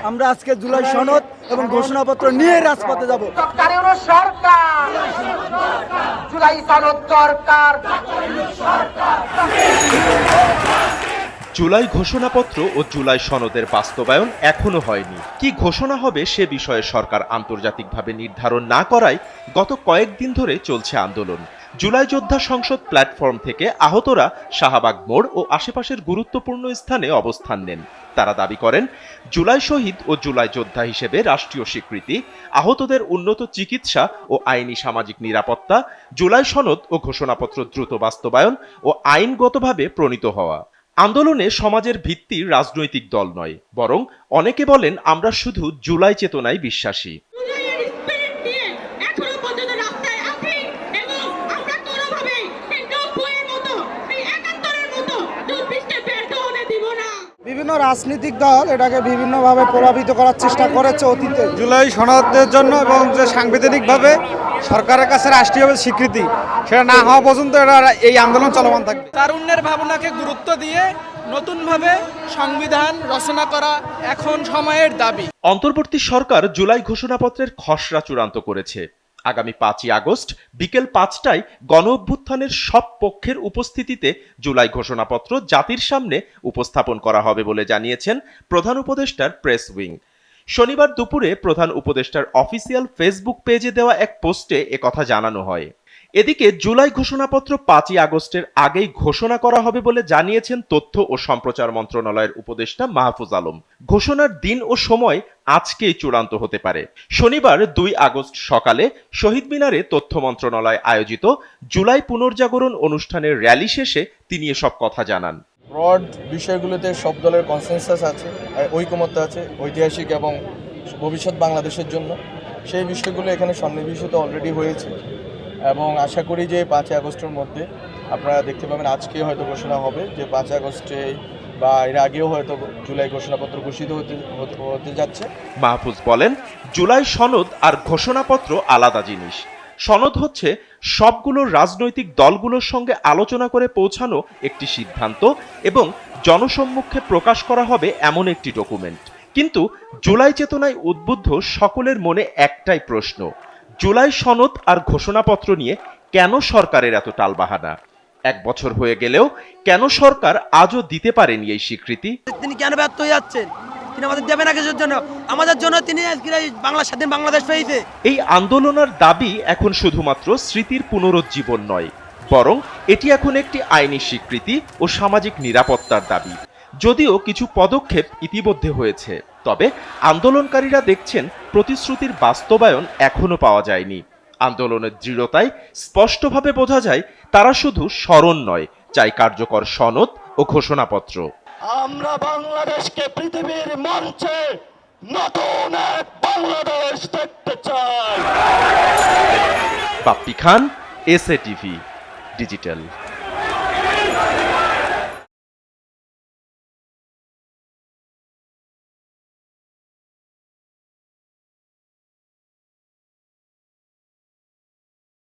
আমরা আজকে জুলাই সনদ এবং ঘোষণাপত্র নিয়ে রাজপথে যাব। জুলাই ঘোষণাপত্র ও জুলাই সনদের বাস্তবায়ন এখনো হয়নি। কি ঘোষণা হবে সে বিষয়ে সরকার আন্তর্জাতিকভাবে নির্ধারণ না করায় গত কয়েকদিন ধরে চলছে আন্দোলন। জুলাই যোদ্ধা সংসদ প্ল্যাটফর্ম থেকে আহতরা শাহবাগ মোড় ও আশেপাশের গুরুত্বপূর্ণ স্থানে অবস্থান নেন। তারা দাবি করেন, জুলাই শহীদ ও জুলাই যোদ্ধা হিসেবে রাষ্ট্রীয় স্বীকৃতি, আহতদের উন্নত চিকিৎসা ও আইনি সামাজিক নিরাপত্তা, জুলাই সনদ ও ঘোষণাপত্র দ্রুত বাস্তবায়ন ও আইনগতভাবে প্রণীত হওয়া। আন্দোলনে সমাজের ভিত্তি রাজনৈতিক দল নয়, বরং অনেকে বলেন আমরা শুধু জুলাই চেতনায় বিশ্বাসী। বিভিন্ন রাজনৈতিক দল এটাকে বিভিন্নভাবে প্রভাবিত করার চেষ্টা করেছে অতীতে। জুলাই সনদের জন্য এবং যে সাংবিধানিকভাবে সরকারের কাছে রাষ্ট্রীয় স্বীকৃতি সেটা না হওয়া পর্যন্ত এই আন্দোলন চলমান থাকবে। তারুণ্যের ভাবনাকে গুরুত্ব দিয়ে নতুনভাবে সংবিধান রচনা করা এখন সময়ের দাবি। অন্তর্বর্তী সরকার জুলাই ঘোষণাপত্রের খসড়া চূড়ান্ত করেছে। আগামী 5ই আগস্ট বিকেল 5টায় গণ অভ্যুত্থানের সব পক্ষের উপস্থিতিতে জুলাই ঘোষণাপত্র জাতির সামনে উপস্থাপন করা হবে বলে জানিয়েছেন প্রধান উপদেষ্টার প্রেস উইং। শনিবার দুপুরে প্রধান উপদেষ্টার অফিসিয়াল ফেসবুক পেজে দেওয়া এক পোস্টে একথা জানানো হয়। এদিকে জুলাই ঘোষণাপত্র 5ই আগস্টের আগেই ঘোষণা করা হবে বলে জানিয়েছেন তথ্য ও সম্প্রচার মন্ত্রণালয়ের উপদেষ্টা মাহফুজ আলম। ঘোষণার দিন ও সময় আজকেই চূড়ান্ত হতে পারে। শনিবার 2 আগস্ট সকালে শহীদ মিনারে তথ্য মন্ত্রণালয় আয়োজিত জুলাই পুনর্জাগরণ অনুষ্ঠানের র্যালি শেষে তিনি এসব কথা জানান। ব্রড বিষয়গুলোতে সব দলের কনসেনসাস আছে, ঐকমত্য আছে, ঐতিহাসিক এবং ভবিষ্যৎ বাংলাদেশের জন্য। সেই বিষয়গুলো এখানে সন্নিবেশিত অলরেডি হয়েছে এবং আশা করি যে 5ই আগস্টের মধ্যে আপনারা দেখতে পাবেন। আজকে হয়তো ঘোষণা হবে যে 5 আগস্টে বা এর আগেও হয়তো জুলাই ঘোষণাপত্র ঘোষিত হতে যাচ্ছে। মাহফুজ বলেন, জুলাই সনদ আর ঘোষণাপত্র আলাদা জিনিস। সনদ হচ্ছে সবগুলো রাজনৈতিক দলগুলোর সঙ্গে আলোচনা করে পৌঁছানো একটি সিদ্ধান্ত এবং জনসম্মুখে প্রকাশ করা হবে এমন একটি ডকুমেন্ট। কিন্তু জুলাই চেতনায় উদ্বুদ্ধ সকলের মনে একটাই প্রশ্ন, জুলাই সনদ আর ঘোষণাপত্র নিয়ে কেন সরকারের এত টালবাহানা? 1 বছর হয়ে গেলেও কেন সরকার আজও দিতে পারেনি এই স্বীকৃতি? তিনি কেন ব্যর্থ হয়ে যাচ্ছেন? তিনি আমাদের দেবেন না কিছুর জন্য, আমাদের জন্য তিনি বাংলা স্বাধীন বাংলাদেশ পেয়েছে। এই আন্দোলনের দাবি এখন শুধুমাত্র স্মৃতির পুনরুজ্জীবন নয়, বরং এটি এখন একটি আইনি স্বীকৃতি ও সামাজিক নিরাপত্তার দাবি। যদিও কিছু পদক্ষেপ ইতিমধ্যে হয়েছে, তবে আন্দোলনকারীরা দেখছেন প্রতিশ্রুতির বাস্তবায়ন এখনো পাওয়া যায়নি। আন্দোলনের দৃঢ়তায় স্পষ্টভাবে বোঝা যায় তারা শুধু স্মরণ নয়, চাই কার্যকর সনদ ও ঘোষণাপত্র। আমরা বাংলাদেশকে পৃথিবীর মঞ্চে নতুন এক বাংলাদেশ দেখতে চাই। বাপ্পি খান, এসএ টিভি ডিজিটাল।